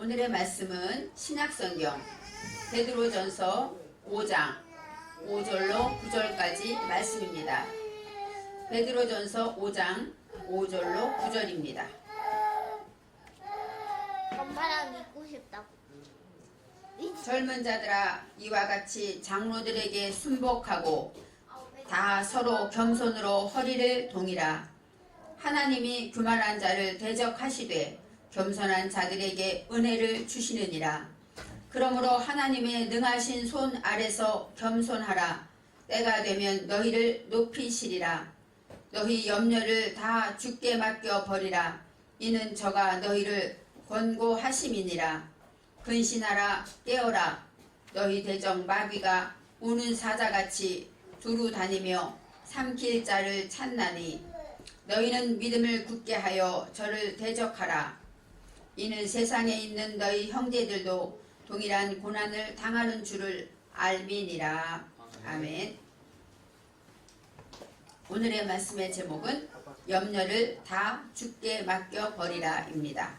오늘의 말씀은 신약성경 베드로전서 5장 5절로 9절까지 말씀입니다. 베드로전서 5장 5절로 9절입니다. 엄마랑 있고 싶다고. 젊은 자들아, 이와 같이 장로들에게 순복하고 다 서로 겸손으로 허리를 동이라. 하나님이 교만한 자를 대적하시되 겸손한 자들에게 은혜를 주시느니라. 그러므로 하나님의 능하신 손 아래서 겸손하라. 때가 되면 너희를 높이시리라. 너희 염려를 다 주께 맡겨 버리라. 이는 저가 너희를 권고하심이니라. 근신하라, 깨어라. 너희 대적 마귀가 우는 사자같이 두루 다니며 삼킬 자를 찾나니 너희는 믿음을 굳게 하여 저를 대적하라. 이는 세상에 있는 너희 형제들도 동일한 고난을 당하는 줄을 알미니라. 아멘. 오늘의 말씀의 제목은 염려를 다 주께 맡겨 버리라 입니다.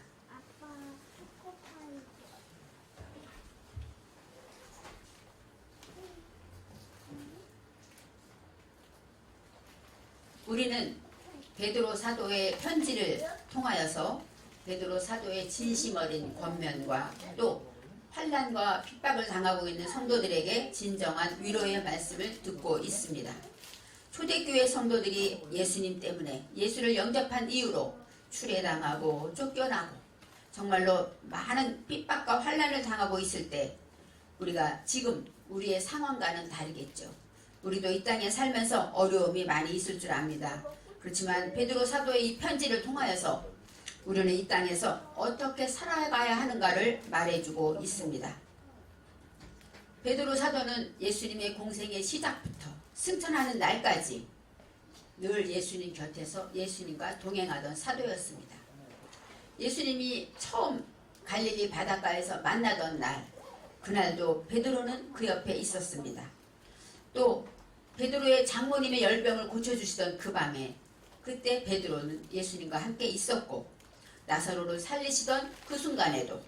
우리는 베드로 사도의 편지를 통하여서 베드로 사도의 진심 어린 권면과 또 환난과 핍박을 당하고 있는 성도들에게 진정한 위로의 말씀을 듣고 있습니다. 초대교회 성도들이 예수님 때문에 예수를 영접한 이유로 추례당하고 쫓겨나고 정말로 많은 핍박과 환난을 당하고 있을 때 우리가 지금 우리의 상황과는 다르겠죠. 우리도 이 땅에 살면서 어려움이 많이 있을 줄 압니다. 그렇지만 베드로 사도의 이 편지를 통하여서 우리는 이 땅에서 어떻게 살아가야 하는가를 말해주고 있습니다. 베드로 사도는 예수님의 공생의 시작부터 승천하는 날까지 늘 예수님 곁에서 예수님과 동행하던 사도였습니다. 예수님이 처음 갈릴리 바닷가에서 만나던 날, 그날도 베드로는 그 옆에 있었습니다. 또 베드로의 장모님의 열병을 고쳐주시던 그 밤에 그때 베드로는 예수님과 함께 있었고, 나사로를 살리시던 그 순간에도,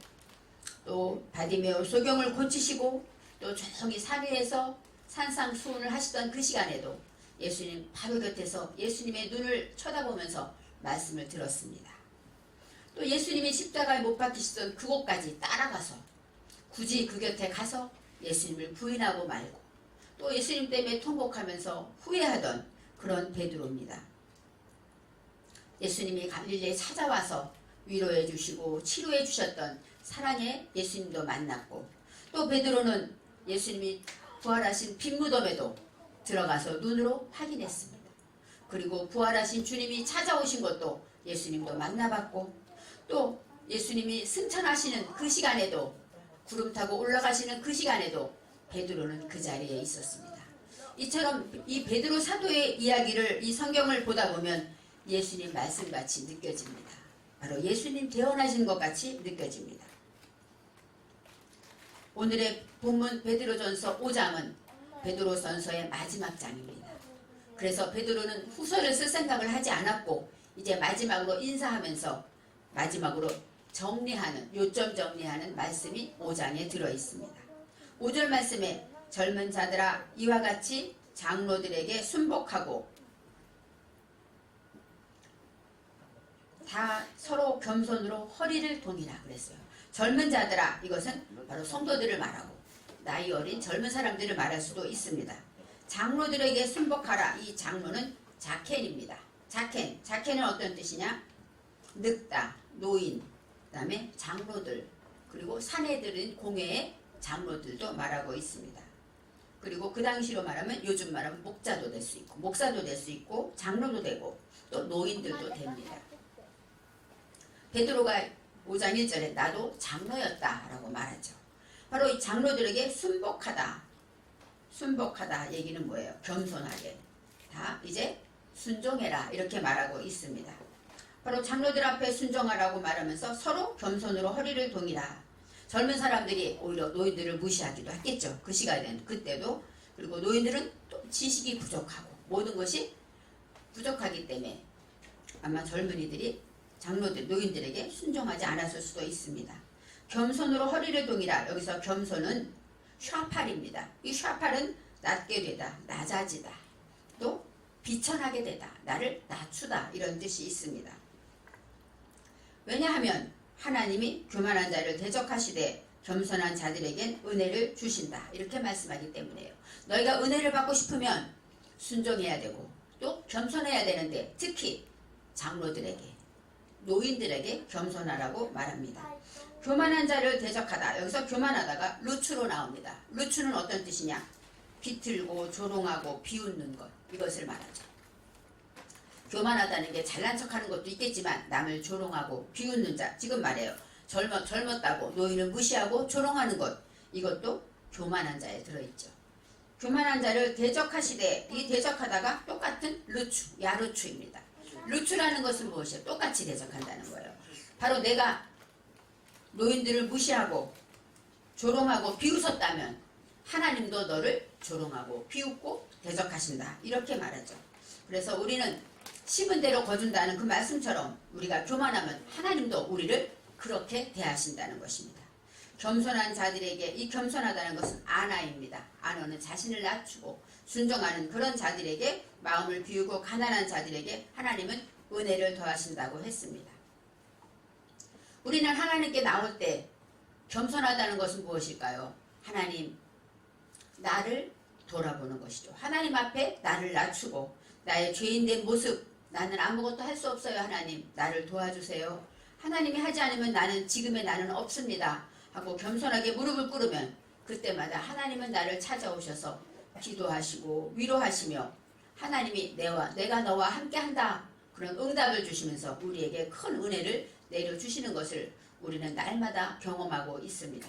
또 바디메오 소경을 고치시고 또 조용히 산 위에서 산상수훈을 하시던 그 시간에도 예수님 바로 곁에서 예수님의 눈을 쳐다보면서 말씀을 들었습니다. 또 예수님이 십자가에 못 박히시던 그곳까지 따라가서 굳이 그 곁에 가서 예수님을 부인하고 말고 또 예수님 때문에 통곡하면서 후회하던 그런 베드로입니다. 예수님이 갈릴리에 찾아와서 위로해 주시고 치료해 주셨던 사랑의 예수님도 만났고, 또 베드로는 예수님이 부활하신 빈무덤에도 들어가서 눈으로 확인했습니다. 그리고 부활하신 주님이 찾아오신 것도 예수님도 만나봤고, 또 예수님이 승천하시는 그 시간에도, 구름 타고 올라가시는 그 시간에도 베드로는 그 자리에 있었습니다. 이처럼 이 베드로 사도의 이야기를, 이 성경을 보다 보면 예수님 말씀같이 느껴집니다. 바로 예수님 대언하신 것 같이 느껴집니다. 오늘의 본문 베드로전서 5장은 베드로전서의 마지막 장입니다. 그래서 베드로는 후서를 쓸 생각을 하지 않았고 이제 마지막으로 인사하면서 마지막으로 정리하는, 요점 정리하는 말씀이 5장에 들어있습니다. 5절 말씀에 젊은 자들아, 이와 같이 장로들에게 순복하고 다 서로 겸손으로 허리를 동이라 그랬어요. 젊은 자들아, 이것은 바로 성도들을 말하고 나이 어린 젊은 사람들을 말할 수도 있습니다. 장로들에게 순복하라. 이 장로는 자켄입니다. 자켄은 어떤 뜻이냐? 늙다, 노인, 그 다음에 장로들, 그리고 사내들인 공회의 장로들도 말하고 있습니다. 그리고 그 당시로 말하면, 요즘 말하면 목자도 될 수 있고 목사도 될 수 있고 장로도 되고 또 노인들도 됩니다. 베드로가 5장 1절에 나도 장로였다 라고 말하죠. 바로 이 장로들에게 순복하다 얘기는 뭐예요? 겸손하게 다 이제 순종해라 이렇게 말하고 있습니다. 바로 장로들 앞에 순종하라고 말하면서 서로 겸손으로 허리를 동이라. 젊은 사람들이 오히려 노인들을 무시하기도 했겠죠. 그 시간에는, 그때도. 그리고 노인들은 또 지식이 부족하고 모든 것이 부족하기 때문에 아마 젊은이들이 장로들, 노인들에게 순종하지 않았을 수도 있습니다. 겸손으로 허리를 동이라. 여기서 겸손은 샤팔입니다. 이 샤팔은 낮게 되다, 낮아지다, 또 비천하게 되다, 나를 낮추다 이런 뜻이 있습니다. 왜냐하면 하나님이 교만한 자를 대적하시되 겸손한 자들에겐 은혜를 주신다 이렇게 말씀하기 때문에요. 너희가 은혜를 받고 싶으면 순종해야 되고 또 겸손해야 되는데 특히 장로들에게, 노인들에게 겸손하라고 말합니다. 교만한 자를 대적하다. 여기서 교만하다가 루츠로 나옵니다. 루츠는 어떤 뜻이냐? 비틀고 조롱하고 비웃는 것, 이것을 말하죠. 교만하다는 게 잘난 척하는 것도 있겠지만 남을 조롱하고 비웃는 자, 지금 말해요. 젊었다고 노인을 무시하고 조롱하는 것, 이것도 교만한 자에 들어있죠. 교만한 자를 대적하시되, 이 대적하다가 똑같은 루츠, 야루츠입니다. 루츠라는 것은 무엇이에요? 똑같이 대적한다는 거예요. 바로 내가 노인들을 무시하고 조롱하고 비웃었다면 하나님도 너를 조롱하고 비웃고 대적하신다 이렇게 말하죠. 그래서 우리는 심은 대로 거둔다는 그 말씀처럼 우리가 교만하면 하나님도 우리를 그렇게 대하신다는 것입니다. 겸손한 자들에게, 이 겸손하다는 것은 안아입니다. 안어는 자신을 낮추고 순종하는 그런 자들에게, 마음을 비우고 가난한 자들에게 하나님은 은혜를 더하신다고 했습니다. 우리는 하나님께 나올 때 겸손하다는 것은 무엇일까요? 하나님, 나를 돌아보는 것이죠. 하나님 앞에 나를 낮추고 나의 죄인된 모습, 나는 아무것도 할 수 없어요. 하나님, 나를 도와주세요. 하나님이 하지 않으면 나는, 지금의 나는 없습니다 하고 겸손하게 무릎을 꿇으면 그때마다 하나님은 나를 찾아오셔서 기도하시고 위로하시며 하나님이 내가 너와 함께한다 그런 응답을 주시면서 우리에게 큰 은혜를 내려주시는 것을 우리는 날마다 경험하고 있습니다.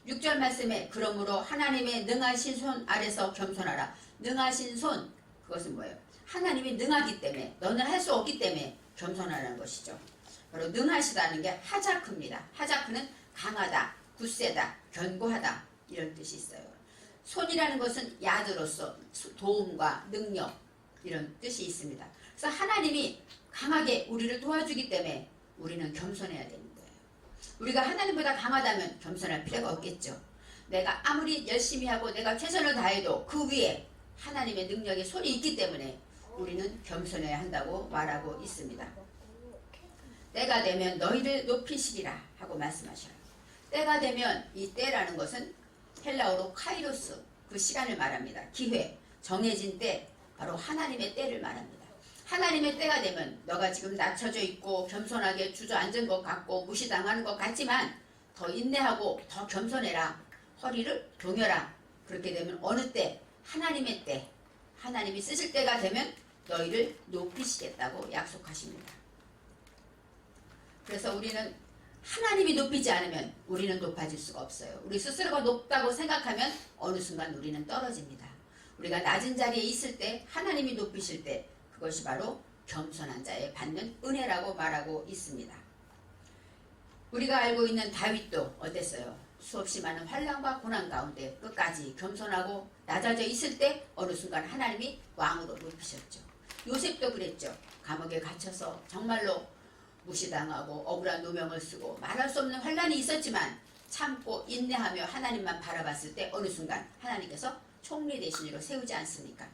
6절 말씀에 그러므로 하나님의 능하신 손 아래서 겸손하라. 능하신 손, 그것은 뭐예요? 하나님이 능하기 때문에, 너는 할 수 없기 때문에 겸손하라는 것이죠. 바로 능하시다는 게 하자크입니다. 하자크는 강하다, 굳세다, 견고하다 이런 뜻이 있어요. 손이라는 것은 야드로서 도움과 능력 이런 뜻이 있습니다. 그래서 하나님이 강하게 우리를 도와주기 때문에 우리는 겸손해야 되는 거예요. 우리가 하나님보다 강하다면 겸손할 필요가 없겠죠. 내가 아무리 열심히 하고 내가 최선을 다해도 그 위에 하나님의 능력의 손이 있기 때문에 우리는 겸손해야 한다고 말하고 있습니다. 때가 되면 너희를 높이시리라 하고 말씀하셔요. 때가 되면, 이 때라는 것은 헬라어로 카이로스, 그 시간을 말합니다. 기회, 정해진 때, 바로 하나님의 때를 말합니다. 하나님의 때가 되면 너가 지금 낮춰져 있고 겸손하게 주저앉은 것 같고 무시당하는 것 같지만 더 인내하고 더 겸손해라. 허리를 동여라. 그렇게 되면 어느 때, 하나님의 때, 하나님이 쓰실 때가 되면 너희를 높이시겠다고 약속하십니다. 그래서 우리는 하나님이 높이지 않으면 우리는 높아질 수가 없어요. 우리 스스로가 높다고 생각하면 어느 순간 우리는 떨어집니다. 우리가 낮은 자리에 있을 때, 하나님이 높이실 때, 그것이 바로 겸손한 자에 받는 은혜라고 말하고 있습니다. 우리가 알고 있는 다윗도 어땠어요? 수없이 많은 환난과 고난 가운데 끝까지 겸손하고 낮아져 있을 때 어느 순간 하나님이 왕으로 높이셨죠. 요셉도 그랬죠. 감옥에 갇혀서 정말로 무시당하고 억울한 누명을 쓰고 말할 수 없는 환난이 있었지만 참고 인내하며 하나님만 바라봤을 때 어느 순간 하나님께서 총리 대신으로 세우지 않습니까?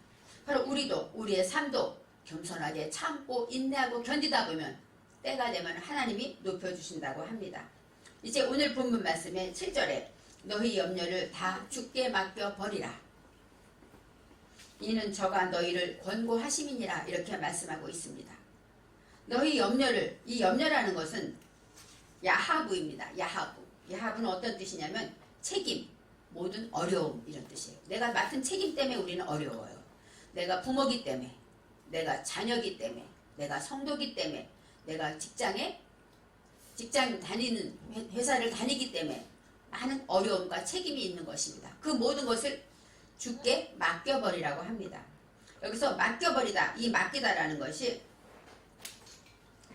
바로 우리도, 우리의 삶도 겸손하게 참고 인내하고 견디다 보면 때가 되면 하나님이 높여주신다고 합니다. 이제 오늘 본문 말씀의 7절에 너희 염려를 다 주께 맡겨버리라. 이는 저가 너희를 권고하심이니라 이렇게 말씀하고 있습니다. 너희 염려를, 이 염려라는 것은 야하부입니다. 야하부. 야하부는 어떤 뜻이냐면 책임, 모든 어려움 이런 뜻이에요. 내가 맡은 책임 때문에 우리는 어려워요. 내가 부모기 때문에, 내가 자녀기 때문에, 내가 성도기 때문에, 내가 직장 다니는 회사를 다니기 때문에 많은 어려움과 책임이 있는 것입니다. 그 모든 것을 주께 맡겨버리라고 합니다. 여기서 맡겨버리다, 이 맡기다라는 것이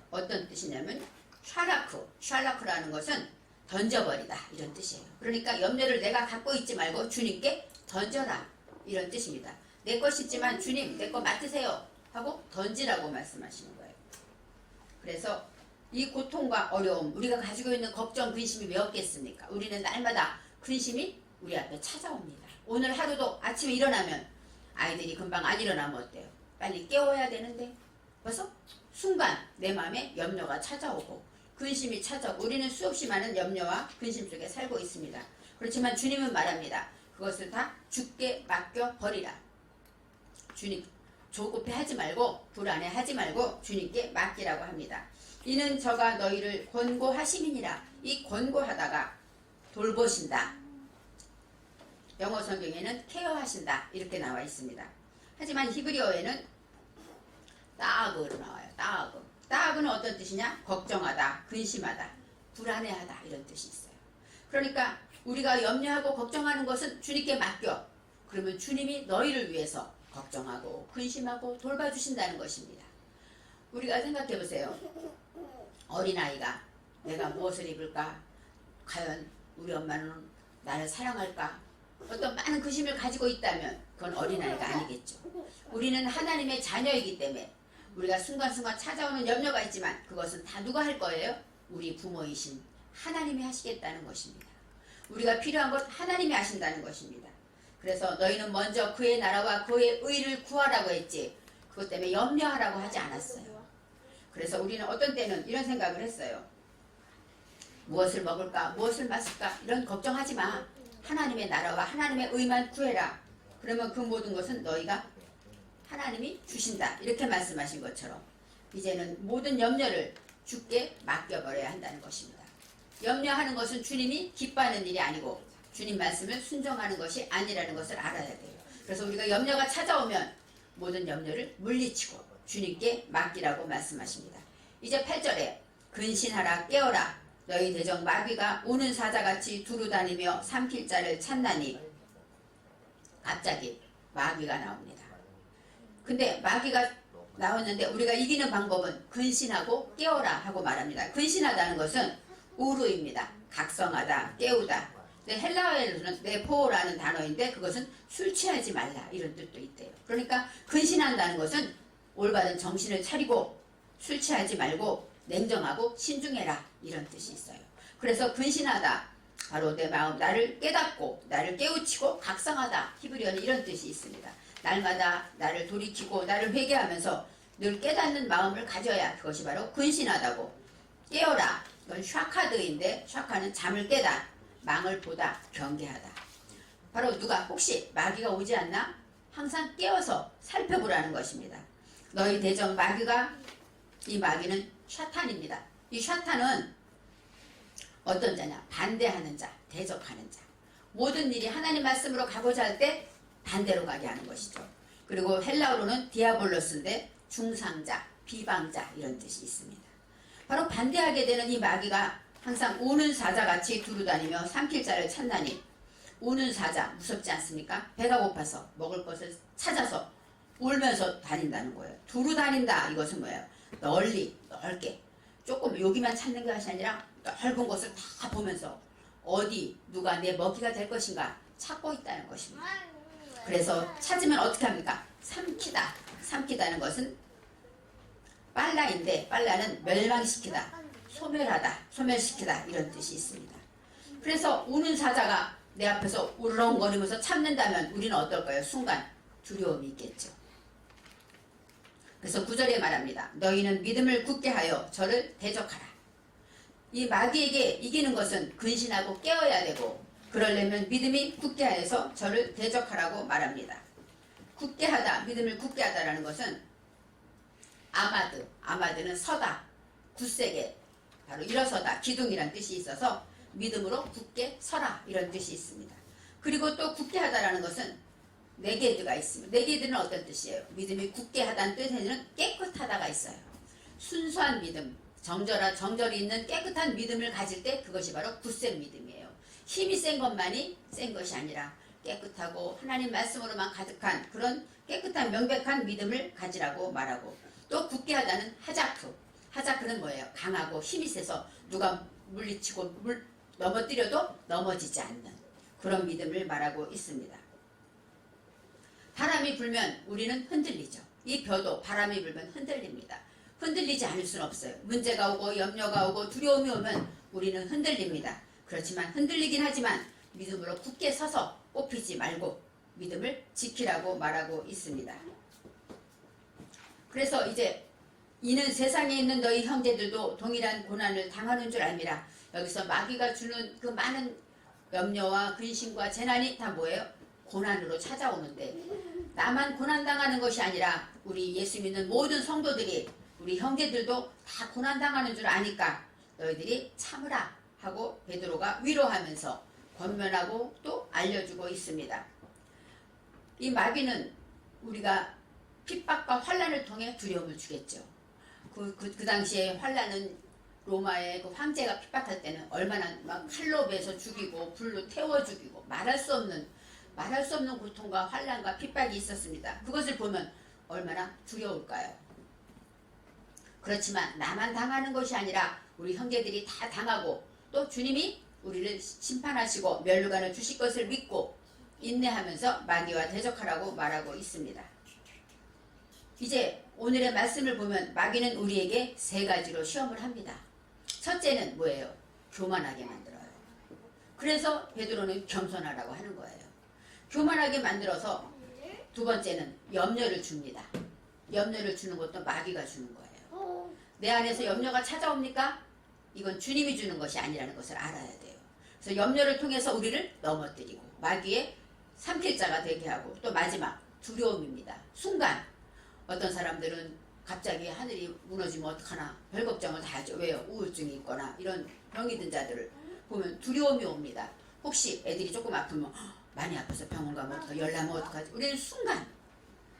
어떤 뜻이냐면 샬라크라는 것은 던져버리다 이런 뜻이에요. 그러니까 염려를 내가 갖고 있지 말고 주님께 던져라 이런 뜻입니다. 내 것이지만 주님 내 거 맡으세요 하고 던지라고 말씀하시는 거예요. 그래서 이 고통과 어려움, 우리가 가지고 있는 걱정, 근심이 왜 없겠습니까? 우리는 날마다 근심이 우리 앞에 찾아옵니다. 오늘 하루도 아침에 일어나면 아이들이 금방 안 일어나면 어때요? 빨리 깨워야 되는데 벌써 순간 내 마음에 염려가 찾아오고 근심이 찾아오고 우리는 수없이 많은 염려와 근심 속에 살고 있습니다. 그렇지만 주님은 말합니다. 그것을 다 주께 맡겨 버리라. 주님 조급해하지 말고 불안해하지 말고 주님께 맡기라고 합니다. 이는 저가 너희를 권고하심이니라. 이 권고하다가 돌보신다. 영어 성경에는 케어하신다 이렇게 나와 있습니다. 하지만 히브리어에는 따그로 나와요. 따그는 어떤 뜻이냐? 걱정하다, 근심하다, 불안해하다 이런 뜻이 있어요. 그러니까 우리가 염려하고 걱정하는 것은 주님께 맡겨. 그러면 주님이 너희를 위해서 걱정하고 근심하고 돌봐주신다는 것입니다. 우리가 생각해 보세요. 어린아이가 내가 무엇을 입을까? 과연 우리 엄마는 나를 사랑할까? 어떤 많은 근심을 가지고 있다면 그건 어린아이가 아니겠죠. 우리는 하나님의 자녀이기 때문에 우리가 순간순간 찾아오는 염려가 있지만 그것은 다 누가 할 거예요? 우리 부모이신 하나님이 하시겠다는 것입니다. 우리가 필요한 것 하나님이 하신다는 것입니다. 그래서 너희는 먼저 그의 나라와 그의 의를 구하라고 했지 그것 때문에 염려하라고 하지 않았어요. 그래서 우리는 어떤 때는 이런 생각을 했어요. 무엇을 먹을까? 무엇을 마실까? 이런 걱정하지 마. 하나님의 나라와 하나님의 의만 구해라. 그러면 그 모든 것은 너희가 하나님이 주신다. 이렇게 말씀하신 것처럼 이제는 모든 염려를 주께 맡겨버려야 한다는 것입니다. 염려하는 것은 주님이 기뻐하는 일이 아니고 주님 말씀을 순종하는 것이 아니라는 것을 알아야 돼요. 그래서 우리가 염려가 찾아오면 모든 염려를 물리치고 주님께 맡기라고 말씀하십니다. 이제 8절에 근신하라 깨어라 너희 대적 마귀가 우는 사자같이 두루다니며 삼킬 자를 찾나니 갑자기 마귀가 나옵니다. 근데 마귀가 나왔는데 우리가 이기는 방법은 근신하고 깨어라 하고 말합니다. 근신하다는 것은 우르입니다. 각성하다, 깨우다. 헬라어에서는 네포라는 단어인데 그것은 술 취하지 말라 이런 뜻도 있대요. 그러니까 근신한다는 것은 올바른 정신을 차리고 술 취하지 말고 냉정하고 신중해라 이런 뜻이 있어요. 그래서 근신하다 바로 내 마음 나를 깨닫고 나를 깨우치고 각성하다 히브리어는 이런 뜻이 있습니다. 날마다 나를 돌이키고 나를 회개하면서 늘 깨닫는 마음을 가져야 그것이 바로 근신하다고. 깨어라 이건 샤카드인데 샤카는 잠을 깨다 망을 보다 경계하다. 바로 누가 혹시 마귀가 오지 않나 항상 깨어서 살펴보라는 것입니다. 너희 대적 마귀가 이 마귀는 샤탄입니다. 이 샤탄은 어떤 자냐? 반대하는 자, 대적하는 자. 모든 일이 하나님 말씀으로 가고자 할 때 반대로 가게 하는 것이죠. 그리고 헬라어로는 디아볼로스인데 중상자, 비방자 이런 뜻이 있습니다. 바로 반대하게 되는 이 마귀가 항상 우는 사자같이 두루다니며 삼킬 자를 찾나니 우는 사자 무섭지 않습니까? 배가 고파서 먹을 것을 찾아서 울면서 다닌다는 거예요. 두루다닌다 이것은 뭐예요? 널리 넓게 조금 여기만 찾는 것이 아니라 넓은 곳을 다 보면서 어디 누가 내 먹이가 될 것인가 찾고 있다는 것입니다. 그래서 찾으면 어떻게 합니까? 삼키다. 삼키다는 것은 빨라인데 빨라는 멸망시키다, 소멸하다, 소멸시키다 이런 뜻이 있습니다. 그래서 우는 사자가 내 앞에서 우르렁거리면서 참는다면 우리는 어떨까요? 순간 두려움이 있겠죠. 그래서 9절에 말합니다. 너희는 믿음을 굳게 하여 저를 대적하라. 이 마귀에게 이기는 것은 근신하고 깨어야 되고 그러려면 믿음이 굳게 하여서 저를 대적하라고 말합니다. 굳게 하다, 믿음을 굳게 하다라는 것은 아마드는 서다, 굳세게 바로 일어서다, 기둥이란 뜻이 있어서 믿음으로 굳게 서라 이런 뜻이 있습니다. 그리고 또 굳게 하다라는 것은 네게드가 있습니다. 네게드는 어떤 뜻이에요? 믿음이 굳게 하다는 뜻에는 깨끗하다가 있어요. 순수한 믿음, 정절이 있는 깨끗한 믿음을 가질 때 그것이 바로 굳센 믿음이에요. 힘이 센 것만이 센 것이 아니라 깨끗하고 하나님 말씀으로만 가득한 그런 깨끗한 명백한 믿음을 가지라고 말하고 또 굳게 하다는 하자크는 뭐예요? 강하고 힘이 세서 누가 물리치고 넘어뜨려도 넘어지지 않는 그런 믿음을 말하고 있습니다. 바람이 불면 우리는 흔들리죠. 이 벼도 바람이 불면 흔들립니다. 흔들리지 않을 수는 없어요. 문제가 오고 염려가 오고 두려움이 오면 우리는 흔들립니다. 그렇지만 흔들리긴 하지만 믿음으로 굳게 서서 뽑히지 말고 믿음을 지키라고 말하고 있습니다. 그래서 이제 이는 세상에 있는 너희 형제들도 동일한 고난을 당하는 줄 알미라. 여기서 마귀가 주는 그 많은 염려와 근심과 재난이 다 뭐예요? 고난으로 찾아오는데 나만 고난당하는 것이 아니라 우리 예수 믿는 모든 성도들이 우리 형제들도 다 고난당하는 줄 아니까 너희들이 참으라 하고 베드로가 위로하면서 권면하고 또 알려주고 있습니다. 이 마귀는 우리가 핍박과 환난을 통해 두려움을 주겠죠. 그 당시에 환난은 로마의 그 황제가 핍박할 때는 얼마나 막 칼로 베서 죽이고 불로 태워 죽이고 말할 수 없는 고통과 환난과 핍박이 있었습니다. 그것을 보면 얼마나 두려울까요? 그렇지만 나만 당하는 것이 아니라 우리 형제들이 다 당하고 또 주님이 우리를 심판하시고 멸류관을 주실 것을 믿고 인내하면서 마귀와 대적하라고 말하고 있습니다. 이제 오늘의 말씀을 보면 마귀는 우리에게 세 가지로 시험을 합니다. 첫째는 뭐예요? 교만하게 만들어요. 그래서 베드로는 겸손하라고 하는 거예요. 교만하게 만들어서 두 번째는 염려를 줍니다. 염려를 주는 것도 마귀가 주는 거예요. 내 안에서 염려가 찾아옵니까? 이건 주님이 주는 것이 아니라는 것을 알아야 돼요. 그래서 염려를 통해서 우리를 넘어뜨리고 마귀의 삼킬자가 되게 하고 또 마지막 두려움입니다. 순간 어떤 사람들은 갑자기 하늘이 무너지면 어떡하나 별 걱정을 다 하죠. 왜요? 우울증이 있거나 이런 병이 든 자들을 보면 두려움이 옵니다. 혹시 애들이 조금 아프면 많이 아파서 병원 가면 어떡하지? 열나면 어떡하지? 우리는 순간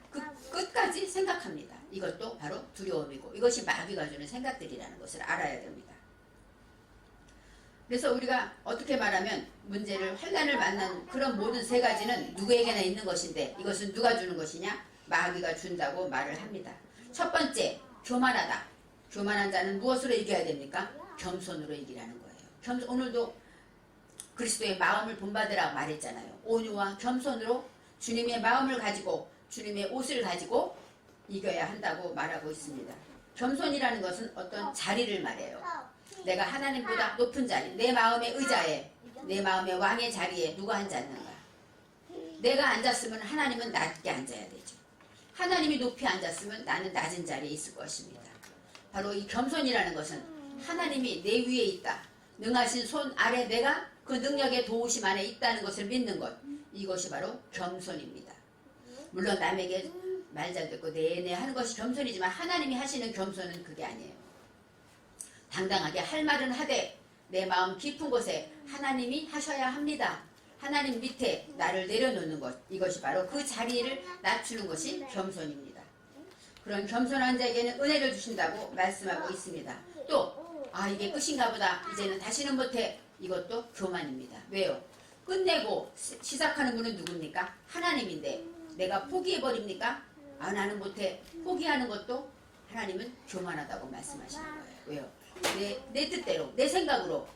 그 끝까지 생각합니다. 이것도 바로 두려움이고 이것이 마귀가 주는 생각들이라는 것을 알아야 됩니다. 그래서 우리가 어떻게 말하면 문제를 환난을 만난 그런 모든 세 가지는 누구에게나 있는 것인데 이것은 누가 주는 것이냐? 마귀가 준다고 말을 합니다. 첫 번째, 교만하다. 교만한 자는 무엇으로 이겨야 됩니까? 겸손으로 이기라는 거예요. 오늘도 그리스도의 마음을 본받으라고 말했잖아요. 온유와 겸손으로 주님의 마음을 가지고 주님의 옷을 가지고 이겨야 한다고 말하고 있습니다. 겸손이라는 것은 어떤 자리를 말해요. 내가 하나님보다 높은 자리, 내 마음의 의자에, 내 마음의 왕의 자리에 누가 앉았는가? 내가 앉았으면 하나님은 낮게 앉아야 되죠. 하나님이 높이 앉았으면 나는 낮은 자리에 있을 것입니다. 바로 이 겸손이라는 것은 하나님이 내 위에 있다. 능하신 손 아래 내가 그 능력의 도우심 안에 있다는 것을 믿는 것. 이것이 바로 겸손입니다. 물론 남에게 말 잘 듣고 네네 하는 것이 겸손이지만 하나님이 하시는 겸손은 그게 아니에요. 당당하게 할 말은 하되 내 마음 깊은 곳에 하나님이 하셔야 합니다. 하나님 밑에 나를 내려놓는 것, 이것이 바로 그 자리를 낮추는 것이 겸손입니다. 그런 겸손한 자에게는 은혜를 주신다고 말씀하고 있습니다. 또 이게 끝인가 보다, 이제는 다시는 못해, 이것도 교만입니다. 왜요? 끝내고 시작하는 분은 누굽니까? 하나님인데 내가 포기해버립니까? 나는 못해. 포기하는 것도 하나님은 교만하다고 말씀하시는 거예요. 왜요? 내 뜻대로 내 생각으로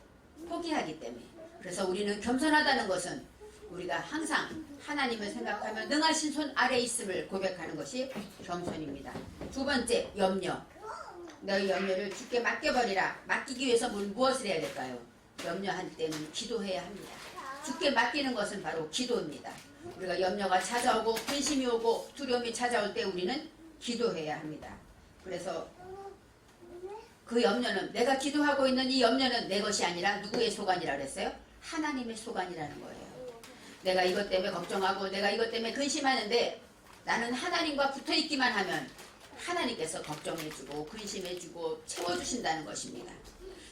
포기하기 때문에. 그래서 우리는 겸손하다는 것은 우리가 항상 하나님을 생각하며 능하신 손 아래 있음을 고백하는 것이 겸손입니다. 두 번째, 염려. 너희 염려를 주께 맡겨버리라. 맡기기 위해서 무엇을 해야 될까요? 염려할 때는 기도해야 합니다. 주께 맡기는 것은 바로 기도입니다. 우리가 염려가 찾아오고 근심이 오고 두려움이 찾아올 때 우리는 기도해야 합니다. 그래서 그 염려는, 내가 기도하고 있는 이 염려는 내 것이 아니라 누구의 소관이라 그랬어요? 하나님의 소관이라는 거예요. 내가 이것 때문에 걱정하고 내가 이것 때문에 근심하는데 나는 하나님과 붙어있기만 하면 하나님께서 걱정해주고 근심해주고 채워주신다는 것입니다.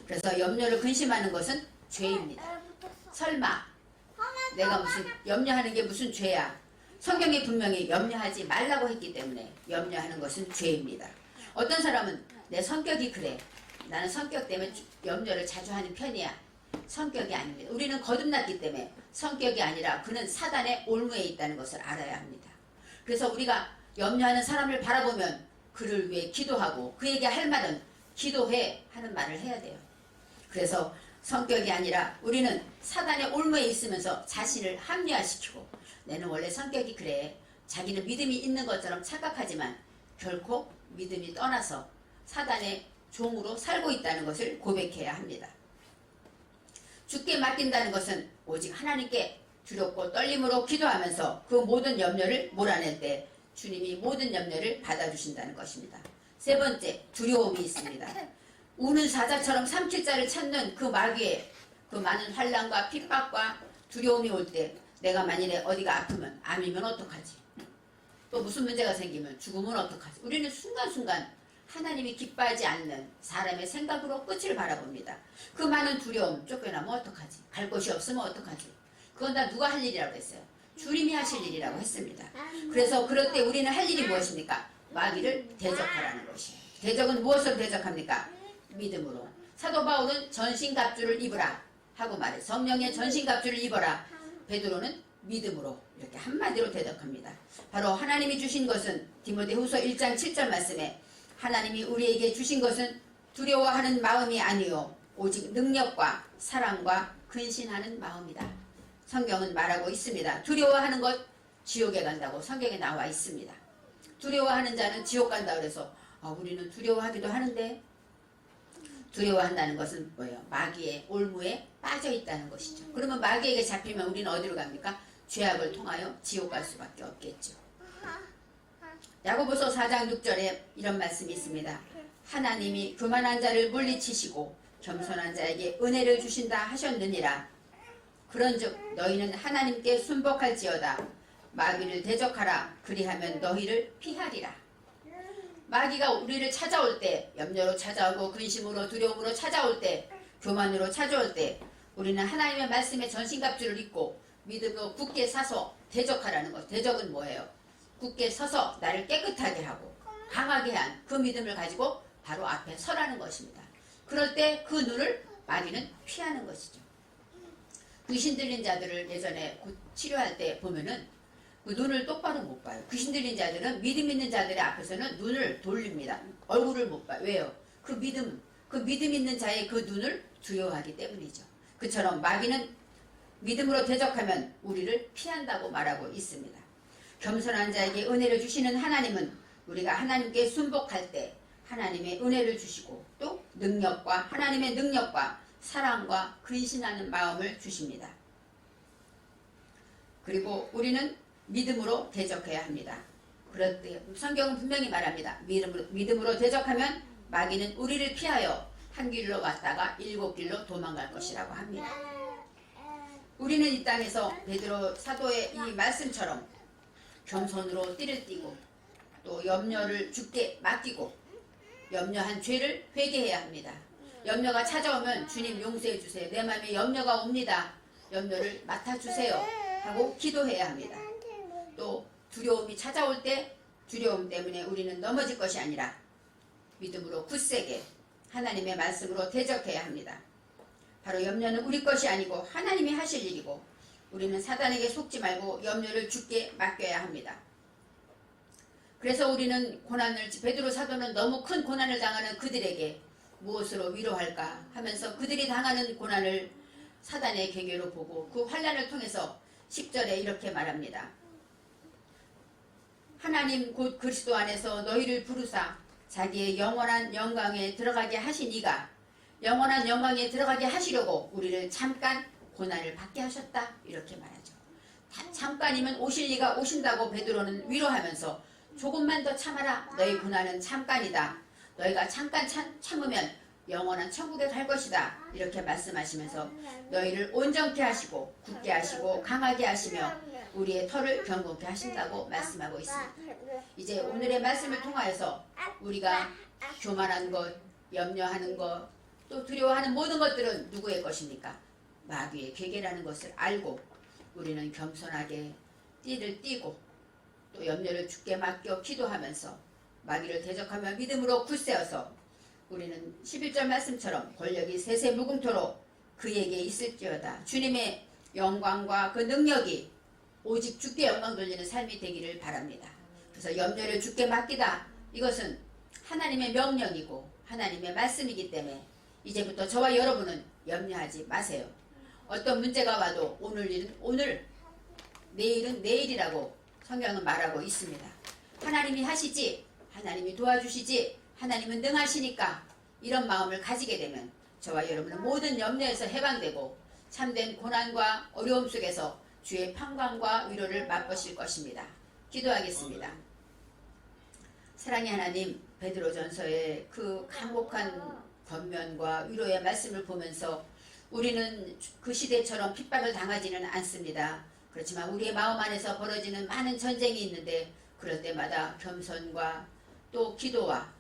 그래서 염려를 근심하는 것은 죄입니다. 설마 내가 무슨 염려하는 게 무슨 죄야? 성경에 분명히 염려하지 말라고 했기 때문에 염려하는 것은 죄입니다. 어떤 사람은 내 성격이 그래, 나는 성격 때문에 염려를 자주 하는 편이야. 성격이 아닙니다. 우리는 거듭났기 때문에 성격이 아니라 그는 사단의 올무에 있다는 것을 알아야 합니다. 그래서 우리가 염려하는 사람을 바라보면 그를 위해 기도하고 그에게 할 말은 기도해 하는 말을 해야 돼요. 그래서 성격이 아니라 우리는 사단의 올무에 있으면서 자신을 합리화시키고, 내는 원래 성격이 그래, 자기는 믿음이 있는 것처럼 착각하지만 결코 믿음이 떠나서 사단의 종으로 살고 있다는 것을 고백해야 합니다. 주께 맡긴다는 것은 오직 하나님께 두렵고 떨림으로 기도하면서 그 모든 염려를 몰아낼 때 주님이 모든 염려를 받아주신다는 것입니다. 세 번째, 두려움이 있습니다. 우는 사자처럼 삼킬 자를 찾는 그 마귀의 그 많은 환난과 핍박과 두려움이 올 때 내가 만일에 어디가 아프면 암이면 어떡하지? 또 무슨 문제가 생기면 죽으면 어떡하지? 우리는 순간순간 하나님이 기뻐하지 않는 사람의 생각으로 끝을 바라봅니다. 그 많은 두려움 쫓겨나면 어떡하지? 갈 곳이 없으면 어떡하지? 그건 다 누가 할 일이라고 했어요? 주님이 하실 일이라고 했습니다. 그래서 그럴 때 우리는 할 일이 무엇입니까? 마귀를 대적하라는 것이에요. 대적은 무엇으로 대적합니까? 믿음으로. 사도 바울은 전신갑주를 입으라 하고 말해. 성령의 전신갑주를 입어라. 베드로는 믿음으로 이렇게 한마디로 대적합니다. 바로 하나님이 주신 것은 디모데후서 1장 7절 말씀에 하나님이 우리에게 주신 것은 두려워하는 마음이 아니요 오직 능력과 사랑과 근신하는 마음이다. 성경은 말하고 있습니다. 두려워하는 것 지옥에 간다고 성경에 나와 있습니다. 두려워하는 자는 지옥 간다 그래서 우리는 두려워하기도 하는데 두려워한다는 것은 뭐예요? 마귀의 올무에 빠져 있다는 것이죠. 그러면 마귀에게 잡히면 우리는 어디로 갑니까? 죄악을 통하여 지옥 갈 수밖에 없겠죠. 야고보서 4장 6절에 이런 말씀이 있습니다. 하나님이 교만한 자를 물리치시고 겸손한 자에게 은혜를 주신다 하셨느니라. 그런즉 너희는 하나님께 순복할지어다. 마귀를 대적하라. 그리하면 너희를 피하리라. 마귀가 우리를 찾아올 때, 염려로 찾아오고 근심으로 두려움으로 찾아올 때, 교만으로 찾아올 때 우리는 하나님의 말씀에 전신갑주를 입고 믿음으로 굳게 서서 대적하라는 것. 대적은 뭐예요? 굳게 서서 나를 깨끗하게 하고 강하게 한 그 믿음을 가지고 바로 앞에 서라는 것입니다. 그럴 때 그 눈을 마귀는 피하는 것이죠. 귀신 들린 자들을 예전에 치료할 때 보면은 그 눈을 똑바로 못 봐요. 귀신 들린 자들은 믿음 있는 자들의 앞에서는 눈을 돌립니다. 얼굴을 못 봐요. 왜요? 그 믿음 있는 자의 그 눈을 두려워하기 때문이죠. 그처럼 마귀는 믿음으로 대적하면 우리를 피한다고 말하고 있습니다. 겸손한 자에게 은혜를 주시는 하나님은 우리가 하나님께 순복할 때 하나님의 은혜를 주시고 또 하나님의 능력과 사랑과 근신하는 마음을 주십니다. 그리고 우리는 믿음으로 대적해야 합니다. 그럴 때 성경은 분명히 말합니다. 믿음으로 대적하면 마귀는 우리를 피하여 한 길로 왔다가 7길로 도망갈 것이라고 합니다. 우리는 이 땅에서 베드로 사도의 이 말씀처럼 겸손으로 띠를 띠고 또 염려를 주께 맡기고 염려한 죄를 회개해야 합니다. 염려가 찾아오면 주님 용서해 주세요. 내 마음에 염려가 옵니다. 염려를 맡아주세요 하고 기도해야 합니다. 또 두려움이 찾아올 때 두려움 때문에 우리는 넘어질 것이 아니라 믿음으로 굳세게 하나님의 말씀으로 대적해야 합니다. 바로 염려는 우리 것이 아니고 하나님이 하실 일이고 우리는 사단에게 속지 말고 염려를 주께 맡겨야 합니다. 그래서 우리는 베드로 사도는 너무 큰 고난을 당하는 그들에게 무엇으로 위로할까 하면서 그들이 당하는 고난을 사단의 계계로 보고 그 환난을 통해서 10절에 이렇게 말합니다. 하나님 곧 그리스도 안에서 너희를 부르사 자기의 영원한 영광에 들어가게 하신 이가 영원한 영광에 들어가게 하시려고 우리를 잠깐 고난을 받게 하셨다 이렇게 말하죠. 잠깐이면 오실 리가 오신다고 베드로는 위로하면서 조금만 더 참아라. 너희 고난은 잠깐이다. 너희가 잠깐 참으면 영원한 천국에 갈 것이다. 이렇게 말씀하시면서 너희를 온전케 하시고 굳게 하시고 강하게 하시며 우리의 털을 견고케 하신다고 말씀하고 있습니다. 이제 오늘의 말씀을 통하여서 우리가 교만한 것, 염려하는 것, 또 두려워하는 모든 것들은 누구의 것입니까? 마귀의 계계라는 것을 알고 우리는 겸손하게 띠를 띠고 또 염려를 주께 맡겨 기도하면서 마귀를 대적하며 믿음으로 굳세어서 우리는 11절 말씀처럼 권력이 세세무궁토록 그에게 있을지어다. 주님의 영광과 그 능력이 오직 주께 영광 돌리는 삶이 되기를 바랍니다. 그래서 염려를 주께 맡기다. 이것은 하나님의 명령이고 하나님의 말씀이기 때문에 이제부터 저와 여러분은 염려하지 마세요. 어떤 문제가 와도 오늘 일은 오늘, 내일은 내일이라고 성경은 말하고 있습니다. 하나님이 하시지, 하나님이 도와주시지, 하나님은 능하시니까 이런 마음을 가지게 되면 저와 여러분은 모든 염려에서 해방되고 참된 고난과 어려움 속에서 주의 평강과 위로를 맛보실 것입니다. 기도하겠습니다. 사랑의 하나님, 베드로전서의 그 강곡한 권면과 위로의 말씀을 보면서 우리는 그 시대처럼 핍박을 당하지는 않습니다. 그렇지만 우리의 마음 안에서 벌어지는 많은 전쟁이 있는데 그럴 때마다 겸손과 또 기도와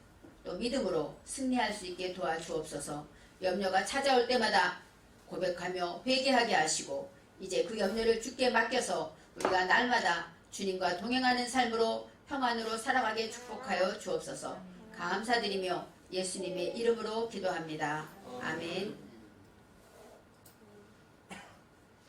또 믿음으로 승리할 수 있게 도와주옵소서. 염려가 찾아올 때마다 고백하며 회개하게 하시고 이제 그 염려를 주께 맡겨서 우리가 날마다 주님과 동행하는 삶으로 평안으로 살아가게 축복하여 주옵소서. 감사드리며 예수님의 이름으로 기도합니다. 아멘.